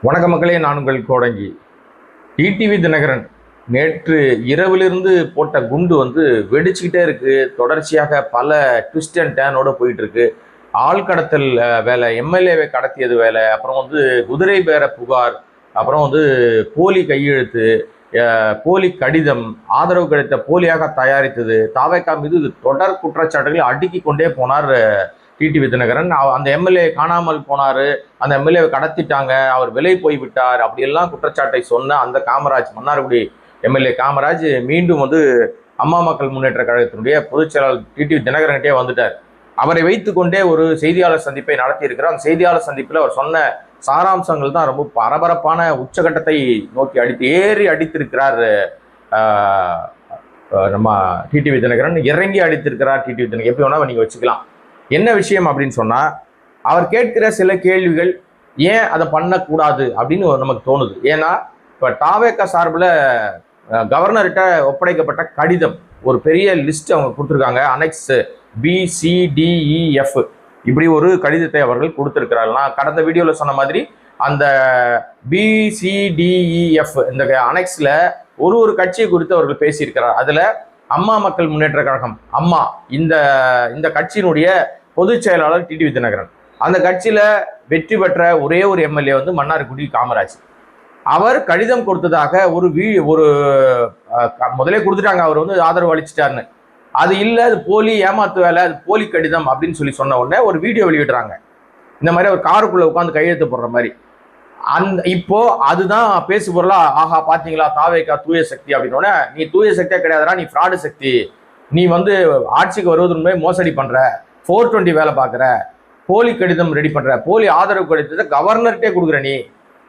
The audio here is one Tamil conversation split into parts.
வணக்க மக்களே, நான் உங்கள் கோடங்கி. டிடிவி தினகரன் நேற்று இரவிலிருந்து போட்ட குண்டு வெடிச்சுக்கிட்டே இருக்கு. தொடர்ச்சியாக பல ட்விஸ்ட் அண்ட் டேனோட போயிட்டு இருக்கு. ஆள் கடத்தல் வேலை, எம்எல்ஏவை கடத்தியது வேலை, அப்புறம் குதிரை பேர புகார், அப்புறம் போலி கையெழுத்து, போலி கடிதம், ஆதரவு கடிதத்தை போலியாக தயாரித்தது, தாவேகா மீது தொடர் குற்றச்சாட்டுகளை அடுக்கி கொண்டே போனார் டிடிவி தினகரன். அந்த எம்எல்ஏ காணாமல் போனாரு, அந்த எம்எல்ஏவை கடத்திட்டாங்க, அவர் விலை போய்விட்டார், அப்படியெல்லாம் குற்றச்சாட்டை சொன்ன அந்த காமராஜ், மன்னார்குடி எம்எல்ஏ காமராஜ் மீண்டும் அம்மா மக்கள் முன்னேற்ற கழகத்தினுடைய பொதுச் செயலாளர் டிடிவி தினகரன்கிட்டே வந்துட்டார். அவரை வைத்துக்கொண்டே ஒரு செய்தியாளர் சந்திப்பை நடத்தி இருக்கிறார். அந்த செய்தியாளர் சந்திப்பில் அவர் சொன்ன சாராம்சங்கள் தான் ரொம்ப பரபரப்பான உச்சகட்டத்தை நோக்கி ஏறி அடித்திருக்கிறார். நம்ம டிடிவி தினகரன் இறங்கி அடித்திருக்கிறார். டிடிவி தினகரன் எப்படி வேணா நீங்க வச்சுக்கலாம். என்ன விஷயம் அப்படின்னு சொன்னா, அவர் கேட்கிற சில கேள்விகள் ஏன் அதை பண்ணக்கூடாது அப்படின்னு நமக்கு தோணுது. ஏன்னா இப்ப தாவேகா சார்பில் கவர்னர்கிட்ட ஒப்படைக்கப்பட்ட கடிதம் ஒரு பெரிய லிஸ்ட் அவங்க கொடுத்துருக்காங்க. அனெக்ஸ் BCDEF இப்படி ஒரு கடிதத்தை அவர்கள் கொடுத்திருக்கிறார்கள். நான் கடந்த வீடியோவில் சொன்ன மாதிரி அந்த BCDEF இந்த அனெக்ஸ்ல ஒரு கட்சியை குறித்து அவர்கள் பேசியிருக்கிறார். அதுல அம்மா மக்கள் முன்னேற்ற கழகம், அம்மா இந்த கட்சியினுடைய பொதுச் செயலாளர் டிடிவி தினகரன். அந்த கட்சியில வெற்றி பெற்ற ஒரே ஒரு எம்எல்ஏ மன்னார்குடி காமராஜ். அவர் கடிதம் கொடுத்ததாக ஒரு முதலே கொடுத்துட்டாங்க, அவர் ஆதரவு அளிச்சிட்டாருன்னு. அது இல்லை, அது போலி ஏமாத்து வேலை, அது போலி கடிதம் அப்படின்னு சொன்ன உடனே ஒரு வீடியோ வெளியிடுறாங்க. இந்த மாதிரி ஒரு காருக்குள்ள உட்காந்து கையெழுத்து போடுற மாதிரி. இப்போ அதுதான் பேசு பொருளா, ஆஹா பாத்தீங்களா தாவேகா தூய சக்தி அப்படின்னோட, நீ தூய சக்தியா கிடையாதுடா, நீ ஃப்ராடு சக்தி, நீ ஆட்சிக்கு வருவதற்கு மோசடி பண்ற, 420 வேலை பார்க்குற, போலி கடிதம் ரெடி பண்ற, போலி ஆதரவு கடிதத்தை கவர்னர்கிட்டே கொடுக்குற, நீ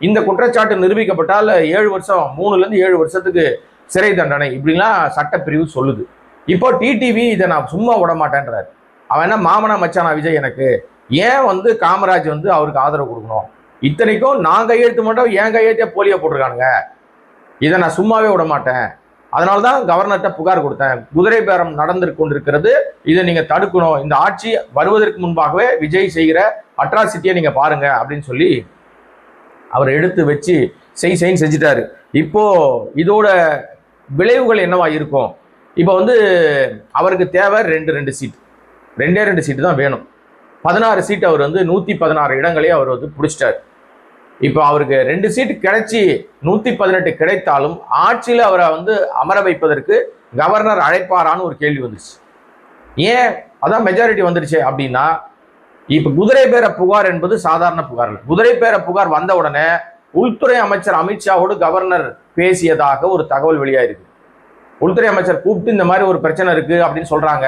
இந்த குற்றச்சாட்டு நிரூபிக்கப்பட்டால் 7 வருஷம் 3ல இருந்து 7 வருஷத்துக்கு சிறை தண்டனை இப்படிலாம் சட்டப்பிரிவு சொல்லுது. இப்போ டிடிவி இதை நான் சும்மா விட மாட்டேன்றாரு. அவன் என்ன மாமனா மச்சானா விஜய் எனக்கு, ஏன் காமராஜ் அவருக்கு ஆதரவு கொடுக்கணும்? இத்தனைக்கும் நான் கையெழுத்து மட்டும் என் கையெழுத்தே போலியா போட்டிருக்கானுங்க, இதை நான் சும்மாவே விட மாட்டேன், அதனால்தான் கவர்னர்கிட்ட புகார் கொடுத்தேன், குதிரை பேரம் நடந்து கொண்டிருக்கிறது, இதை நீங்க தடுக்கணும், இந்த ஆட்சி வருவதற்கு முன்பாகவே விஜய் செய்கிற அட்ராசிட்டியை நீங்க பாருங்க அப்படின்னு சொல்லி அவர் எடுத்து வச்சு செய்ன்னு செஞ்சுட்டாரு. இப்போ இதோட விளைவுகள் என்னவா இருக்கும்? இப்போ அவருக்கு தேவை ரெண்டு சீட், ரெண்டு சீட்டு தான் வேணும். 16 சீட் அவர் 116 இடங்களே அவர் பிடிச்சிட்டார். இப்போ அவருக்கு 2 சீட்டு கிடைச்சி 118 கிடைத்தாலும் ஆட்சியில் அவரை அமர வைப்பதற்கு கவர்னர் அழைப்பாரான்னு ஒரு கேள்வி வந்துருச்சு. ஏன் அதான் மெஜாரிட்டி வந்துருச்சு அப்படின்னா, இப்போ குதிரை பேர புகார் என்பது சாதாரண புகார் இல்லை. குதிரை பேர புகார் வந்த உடனே உள்துறை அமைச்சர் அமித்ஷாவோடு கவர்னர் பேசியதாக ஒரு தகவல் வெளியாயிருக்கு. உள்துறை அமைச்சர் கூப்பிட்டு இந்த மாதிரி ஒரு பிரச்சனை இருக்கு அப்படின்னு சொல்றாங்க,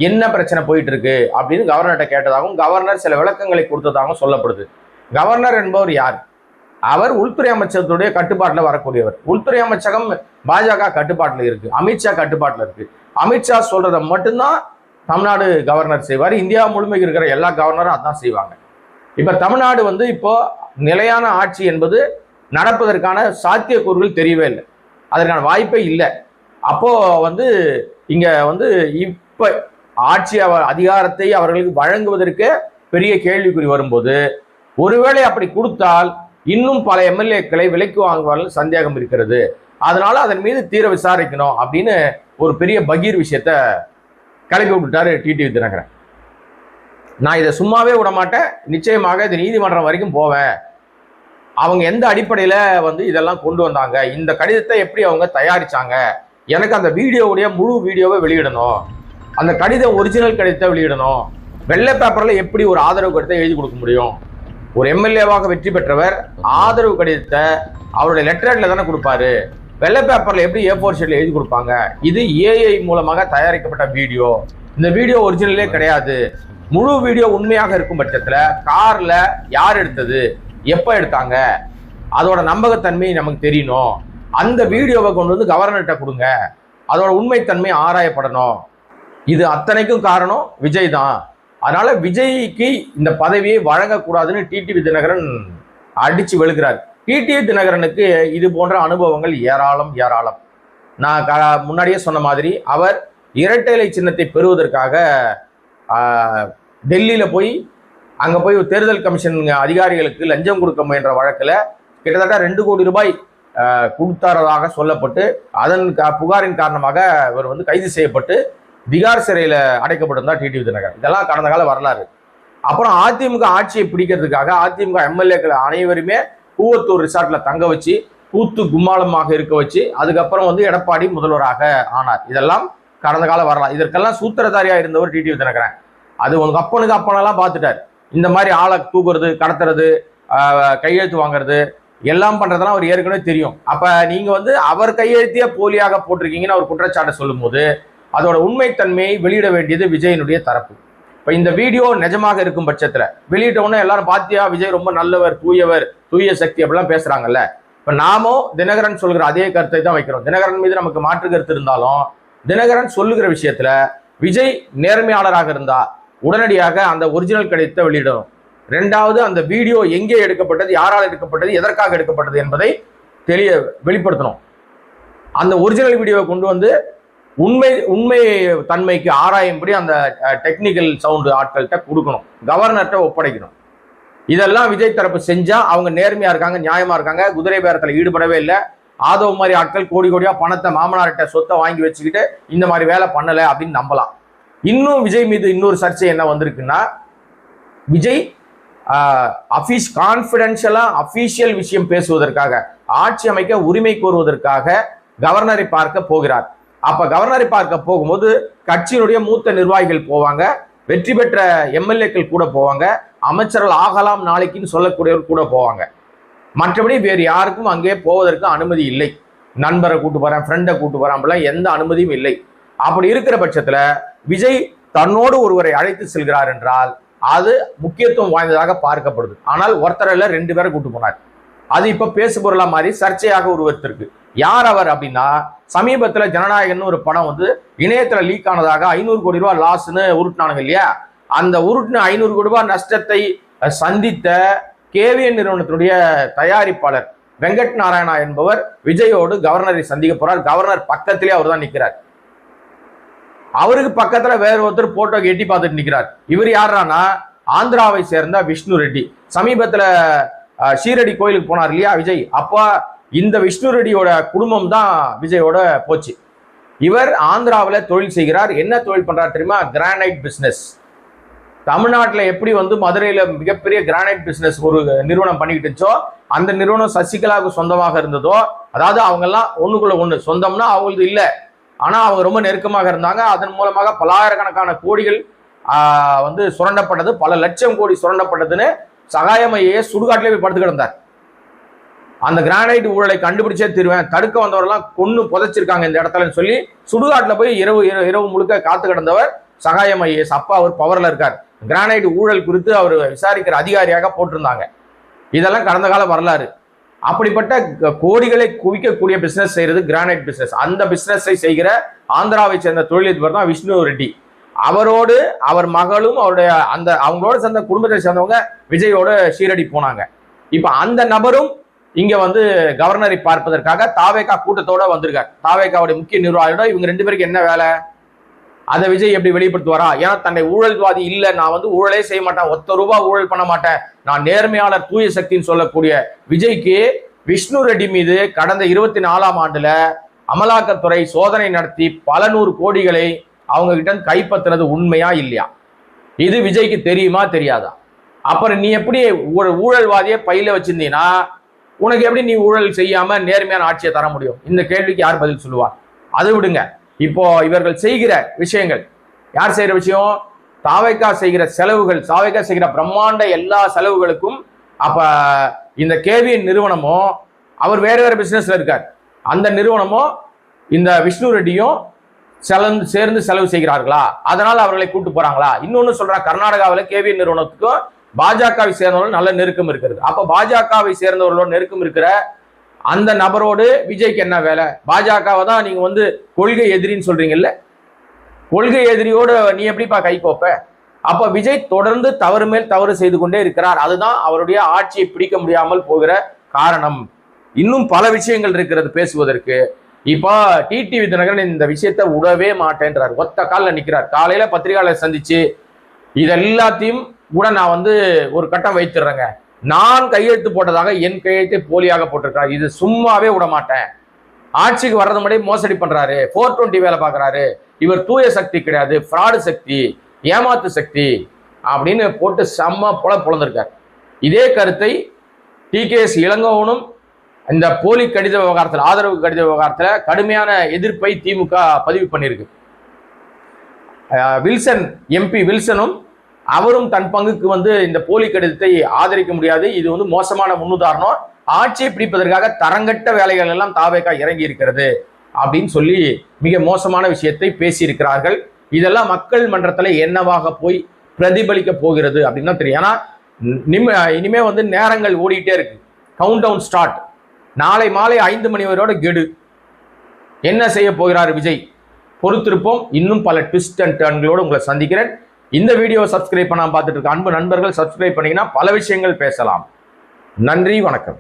என்ன பிரச்சனை போயிட்டு இருக்கு அப்படின்னு கவர்னர்கிட்ட கேட்டதாகவும் கவர்னர் சில விளக்கங்களை கொடுத்ததாகவும் சொல்லப்படுது. கவர்னர் என்பவர் யார்? அவர் உள்துறை அமைச்சகத்துடைய கட்டுப்பாட்டில் வரக்கூடியவர். உள்துறை அமைச்சகம் பாஜக கட்டுப்பாட்டில் இருக்கு, அமித்ஷா கட்டுப்பாட்டில் இருக்கு. அமித்ஷா சொல்றதை மட்டும்தான் தமிழ்நாடு கவர்னர் செய்வார். இந்தியா முழுமைக்கு இருக்கிற எல்லா கவர்னரும் அதான் செய்வாங்க. இப்ப தமிழ்நாடு இப்போ நிலையான ஆட்சி என்பது நடப்பதற்கான சாத்தியக்கூறுகள் தெரியவே இல்லை, அதற்கான வாய்ப்பே இல்லை. அப்போ இங்க இப்ப ஆட்சி அதிகாரத்தை அவர்களுக்கு வழங்குவதற்கு பெரிய கேள்விக்குறி வரும்போது, ஒருவேளை அப்படி கொடுத்தால் இன்னும் பல எம்எல்ஏக்களை விலைக்கு வாங்குவார்கள் சந்தேகம் இருக்கிறது. அதனால அதன் மீது தீர விசாரிக்கணும் அப்படின்னு ஒரு பெரிய பகீர் விஷயத்த கிளப்பி விட்டுட்டாரு டிடிவி தினகரன். நான் இதை சும்மாவே விட மாட்டேன், நிச்சயமாக இது நீதிமன்றம் வரைக்கும் போவேன். அவங்க எந்த அடிப்படையில இதெல்லாம் கொண்டு வந்தாங்க, இந்த கடிதத்தை எப்படி அவங்க தயாரிச்சாங்க, எனக்கு அந்த வீடியோவுடைய முழு வீடியோவை வெளியிடணும், அந்த கடிதம் ஒரிஜினல் கடிதத்தை வெளியிடணும், வெள்ளை பேப்பர்ல எப்படி ஒரு ஆதரவு கடிதத்தை எழுதி கொடுக்க முடியும்? ஒரு எம்எல்ஏவாக வெற்றி பெற்றவர் ஆதரவு கடிதத்தை அவருடைய லெட்டர்ல தானே கொடுப்பாரு, வெள்ளை பேப்பர்ல எப்படி A4 ஷீட்ல எழுதி கொடுப்பாங்க? இது AI மூலமாக தயாரிக்கப்பட்ட வீடியோ, இந்த வீடியோ ஒரிஜினலே கிடையாது. முழு வீடியோ உண்மையாக இருக்கும் பட்சத்துல கார்ல யார் எடுத்தது, எப்ப எடுத்தாங்க, அதோட நம்பகத்தன்மை நமக்கு தெரியணும். அந்த வீடியோவை கொண்டு கவர்னர்கிட்ட கொடுங்க, அதோட உண்மைத்தன்மை ஆராயப்படணும். இது அத்தனைக்கும் காரணம் விஜய் தான். அதனால விஜய்க்கு இந்த பதவியை வழங்கக்கூடாதுன்னு டிடிவி தினகரன் அடிச்சு வெளுக்கிறார். டிடிவி தினகரனுக்கு இது போன்ற அனுபவங்கள் ஏராளம். நான் முன்னாடியே சொன்ன மாதிரி அவர் இரட்டை இலை சின்னத்தை பெறுவதற்காக டெல்லியில போய் அங்க போய் தேர்தல் கமிஷன் அதிகாரிகளுக்கு லஞ்சம் கொடுக்க முயன்ற வழக்குல கிட்டத்தட்ட 2 கோடி ரூபாய் கொடுத்தாரதாக சொல்லப்பட்டு அதன் புகாரின் காரணமாக இவர் வந்து கைது செய்யப்பட்டு திகார் சிறையில் அடைக்கப்பட்டிருந்தார் டிடிவி தினகரன். இதெல்லாம் கடந்த கால வரலாறு. அப்புறம் அதிமுக ஆட்சியை பிடிக்கிறதுக்காக அதிமுக எம்எல்ஏக்கள் அனைவருமே கூவத்தூர் ரிசார்ட்ல தங்க வச்சு கூத்து கும்மாளமாக இருக்க வச்சு அதுக்கப்புறம் வந்து எடப்பாடி முதல்வராக ஆனார். இதெல்லாம் கடந்த கால வரலாம். இதற்கெல்லாம் சூத்திரதாரியா இருந்தவர் டிடிவி தினகரன். அது உங்க அப்பனுக்கு அப்பனெல்லாம் பார்த்துட்டார். இந்த மாதிரி ஆளை தூக்குறது, கடத்துறது, கையெழுத்து வாங்குறது எல்லாம் பண்றதெல்லாம் அவர் ஏற்கனவே தெரியும். அப்ப நீங்க வந்து அவர் கையெழுத்திய போலியாக போட்டிருக்கீங்கன்னு அவர் குற்றச்சாட்டை சொல்லும் போது அதோட உண்மைத்தன்மையை வெளியிட வேண்டியது விஜயனுடைய தரப்பு. இப்ப இந்த வீடியோ நிஜமாக இருக்கும் பட்சத்துல வெளியிட்ட உடனே எல்லாரும் பாத்தியா விஜய் ரொம்ப நல்லவர், தூயவர், தூய சக்தி அப்படிலாம் பேசுறாங்கல்ல. இப்ப நாமோ தினகரன் சொல்கிற அதே கருத்தை தான் வைக்கிறோம். தினகரன் மீது நமக்கு மாற்று கருத்து இருந்தாலும் தினகரன் சொல்லுகிற விஷயத்துல விஜய் நேர்மையாளராக இருந்தா உடனடியாக அந்த ஒரிஜினல் கிடைத்த வெளியிடணும். ரெண்டாவது, அந்த வீடியோ எங்கே எடுக்கப்பட்டது, யாரால் எடுக்கப்பட்டது, எதற்காக எடுக்கப்பட்டது என்பதை வெளிப்படுத்தணும். அந்த ஒரிஜினல் வீடியோவை கொண்டு வந்து உண்மை தன்மைக்கு ஆராயும்படி அந்த டெக்னிக்கல் சவுண்டு ஆட்கள்கிட்ட கொடுக்கணும், கவர்னர்கிட்ட ஒப்படைக்கணும். இதெல்லாம் விஜய் தரப்பு செஞ்சா அவங்க நேர்மையா இருக்காங்க, நியாயமா இருக்காங்க, குதிரை பேரத்தில் ஈடுபடவே இல்லை. ஆதவ் மாதிரி ஆட்கள் கோடி கோடியா பணத்தை மாமனார்கிட்ட சொத்தை வாங்கி வச்சுக்கிட்டு இந்த மாதிரி வேலை பண்ணலை அப்படின்னு நம்பலாம். இன்னும் விஜய் மீது இன்னொரு சர்ச்சை என்ன வந்திருக்குன்னா, விஜய் கான்பிடென்ஷியலா அபிஷியல் விஷயம் பேசுவதற்காக, ஆட்சி அமைக்க உரிமை கோருவதற்காக கவர்னரை பார்க்க போகிறார். அப்ப கவர்னரை பார்க்க போகும்போது கட்சியினுடைய மூத்த நிர்வாகிகள் போவாங்க, வெற்றி பெற்ற எம்எல்ஏக்கள் கூட போவாங்க, அமைச்சர்கள் ஆகலாம் நாளைக்குன்னு சொல்லக்கூடியவர் கூட போவாங்க. மற்றபடி வேறு யாருக்கும் அங்கே போவதற்கு அனுமதி இல்லை. நண்பரை கூட்டு போறேன், ஃப்ரெண்டை கூட்டு போறேன், அப்படிலாம் எந்த அனுமதியும் இல்லை. அப்படி இருக்கிற பட்சத்துல விஜய் தன்னோடு ஒருவரை அழைத்து செல்கிறார் என்றால் அது முக்கியத்துவம் வாய்ந்ததாக பார்க்கப்படுது. ஆனால் ஒருத்தர் இல்ல 2 பேரை கூட்டு போனார். அது இப்ப பேசு பொருளா மாதிரி சர்ச்சையாக உருவத்திற்கு. யார் அவர் அப்படின்னா, சமீபத்துல ஜனநாயகன் ஒரு படம் வந்து இணையத்துல லீக் ஆனதாக 500 கோடி ரூபாய் லாஸ்ன்னு உருட்டினானுங்க இல்லையா? அந்த உருட்டின 500 கோடி ரூபாய் நஷ்டத்தை சந்தித்த கேவிஎன் நிறுவனத்தினுடைய தயாரிப்பாளர் வெங்கட் நாராயணா என்பவர் விஜயோடு கவர்னரை சந்திக்க போறார். கவர்னர் பக்கத்திலே அவர் தான் நிற்கிறார். அவருக்கு பக்கத்துல வேற ஒருத்தர் போட்டோக்கு எட்டி பார்த்துட்டு நிற்கிறார். இவர் யாரானா ஆந்திராவை சேர்ந்த விஷ்ணு ரெட்டி. சமீபத்துல ஷீரடி கோயிலுக்கு போனார் இல்லையா விஜய்? அப்ப இந்த விஷ்ணு ரெட்டியோட குடும்பம் தான் விஜயோட போச்சு. இவர் ஆந்திராவில் தொழில் செய்கிறார். என்ன தொழில் பண்றாரு தெரியுமா? Granite business. தமிழ்நாட்டில் எப்படி வந்து மதுரையில மிகப்பெரிய கிரானைட் பிசினஸ் ஒரு நிறுவனம் பண்ணிக்கிட்டு இருந்துச்சோ, அந்த நிறுவனம் சசிகலாவுக்கு சொந்தமாக இருந்ததோ, அதாவது அவங்க எல்லாம் ஒண்ணுக்குள்ள ஒண்ணு சொந்தம்னா அவங்களுக்கு இல்லை, ஆனா அவங்க ரொம்ப நெருக்கமாக இருந்தாங்க. அதன் மூலமாக பல்லாயிரக்கணக்கான கோடிகள் வந்து சுரண்டப்பட்டது, பல லட்சம் கோடி சுரண்டப்பட்டதுன்னு சகாயமையே சுடுகாட்டிலே போய் படுத்து கிடந்தார். அந்த கிரானைட் ஊழலை கண்டுபிடிச்சே தருவேன், தடுக்க வந்தவரெல்லாம் கொன்னு புதைச்சிருக்காங்க இந்த இடத்துல சொல்லி சுடுகாட்டில் போய் இரவு முழுக்க காத்து கிடந்தவர் சகாயம் ஐஏஎஸ். அப்பா அவர் பவர்ல இருக்கார். கிரானைட் ஊழல் குறித்து அவர் விசாரிக்கிற அதிகாரியாக போட்டிருந்தாங்க. இதெல்லாம் கடந்த கால வரலாறு. அப்படிப்பட்ட கோடிகளை குவிக்கக்கூடிய பிசினஸ் செய்யறது கிரானைட் பிசினஸ். அந்த பிசினஸை செய்கிற ஆந்திராவை சேர்ந்த தொழிலதிபர் தான் விஷ்ணு ரெட்டி. அவரோடு அவர் மகளும் அவருடைய அவங்களோட சேர்ந்த குடும்பத்தை சேர்ந்தவங்க விஜயோட ஷீரடி போனாங்க. இப்ப அந்த நபரும் இங்க வந்து கவர்னரை பார்ப்பதற்காக தாவேகா கூட்டத்தோட வந்திருக்கார். தாவேகாவுடைய முக்கிய நிர்வாகியோட இவங்க 2 பேருக்கு என்ன வேலை? அதை விஜய் எப்படி வெளிப்படுத்துவாரா? ஏன்னா தன்னை ஊழல்வாதி இல்லை, நான் வந்து ஊழலே செய்ய மாட்டேன், ₹1 ஊழல் பண்ண மாட்டேன், நான் நேர்மையாளர், தூய சக்தின்னு சொல்லக்கூடிய விஜய்க்கு விஷ்ணு ரெட்டி மீது கடந்த 24ஆம் ஆண்டுல அமலாக்கத்துறை சோதனை நடத்தி பல 100 கோடிகளை அவங்க கிட்ட கைப்பற்றுறது உண்மையா இல்லையா? இது விஜய்க்கு தெரியுமா தெரியாதா? அப்புறம் நீ எப்படி ஊழல்வாதியை பையில வச்சிருந்தீங்கன்னா உனக்கு எப்படி நீ ஊழல் செய்யாம நேர்மையான ஆட்சியை தர முடியும்? இந்த கேள்விக்கு யார் பதில் சொல்லுவார்? அது விடுங்க. இப்போ இவர்கள் செய்கிற விஷயங்கள், யார் செய்யற விஷயம்? தாவேகா செய்கிற செலவுகள், தாவேகா செய்கிற பிரம்மாண்ட எல்லா செலவுகளுக்கும் அப்ப இந்த கேவிஎன் நிறுவனமும் அவர் வேற பிசினஸ்ல இருக்கார். அந்த நிறுவனமும் இந்த விஷ்ணு ரெட்டியும் சேர்ந்து செலவு செய்கிறார்களா? அதனால அவர்களை கூட்டு போறாங்களா? இன்னொன்னு சொல்றாங்க, கர்நாடகாவில் கேவிஎன் நிறுவனத்துக்கும் பாஜகவை சேர்ந்தவர்கள் நல்ல நெருக்கம் இருக்கிறது. அப்ப பாஜகவை சேர்ந்தவர்களோட நெருக்கம் இருக்கிற அந்த நபரோடு விஜய்க்கு என்ன வேலை? பாஜகவை தான் நீங்க வந்து கொள்கை எதிரின்னு சொல்றீங்கல்ல, கொள்கை எதிரியோடு நீ எப்படிப்பா கை கோப்ப? அப்ப விஜய் தொடர்ந்து தவறு மேல் தவறு செய்து கொண்டே இருக்கிறார். அதுதான் அவருடைய ஆட்சியை பிடிக்க முடியாமல் போகிற காரணம். இன்னும் பல விஷயங்கள் இருக்கிறது பேசுவதற்கு. இப்போ டிடிவி தினகரன் இந்த விஷயத்தை விடவே மாட்டேன்றார், ஒத்த காலில் நிற்கிறார். காலையில பத்திரிகையாளர் சந்திச்சு இது எல்லாத்தையும் கூட நான் வந்து ஒரு கட்டம் வைத்துடுறேங்க, நான் கையெழுத்து போட்டதாக என் கையெழுத்தை போலியாக போட்டிருக்காரு. இது சும்மாவே விட மாட்டேன். ஆட்சிக்கு வர்றது முன்னாடி மோசடி பண்றாரு, 420 வேலை பார்க்கறாரு, இவர் தூய சக்தி கிடையாது, ஃப்ராடு சக்தி, ஏமாத்து சக்தி அப்படின்னு போட்டு செம்ம பொழந்திருக்காரு. இதே கருத்தை டிகேஎஸ் இளங்கோவனும் இந்த போலி கடித விவகாரத்தில், ஆதரவு கடித விவகாரத்தில் கடுமையான எதிர்ப்பை திமுக பதிவு பண்ணியிருக்கு. வில்சன் எம்பி வில்சனும் அவரும் தன் பங்குக்கு இந்த போலி கடிதத்தை ஆதரிக்க முடியாது, இது மோசமான முன்னுதாரணம், ஆட்சியை பிடிப்பதற்காக தரங்கட்ட வேலைகள் எல்லாம் தாவேகா இறங்கி இருக்கிறது அப்படின்னு சொல்லி மிக மோசமான விஷயத்தை பேசியிருக்கிறார்கள். இதெல்லாம் மக்கள் மன்றத்தில் என்னவாக போய் பிரதிபலிக்க போகிறது அப்படின்னு தான் தெரியும். ஏன்னா இனிமே நேரங்கள் ஓடிட்டே இருக்கு. Count down start. நாளை மாலை 5 மணி வரையோட கெடு. என்ன செய்ய போகிறார் விஜய்? பொறுத்திருப்போம். இன்னும் பல ட்விஸ்ட் அண்ட் டர்ன்களோடு உங்களை சந்திக்கிறேன். இந்த வீடியோவை சப்ஸ்கிரைப் பண்ணாம பார்த்துட்டு இருக்க அன்பு நண்பர்கள் சப்ஸ்கிரைப் பண்ணீங்கன்னா பல விஷயங்கள் பேசலாம். நன்றி, வணக்கம்.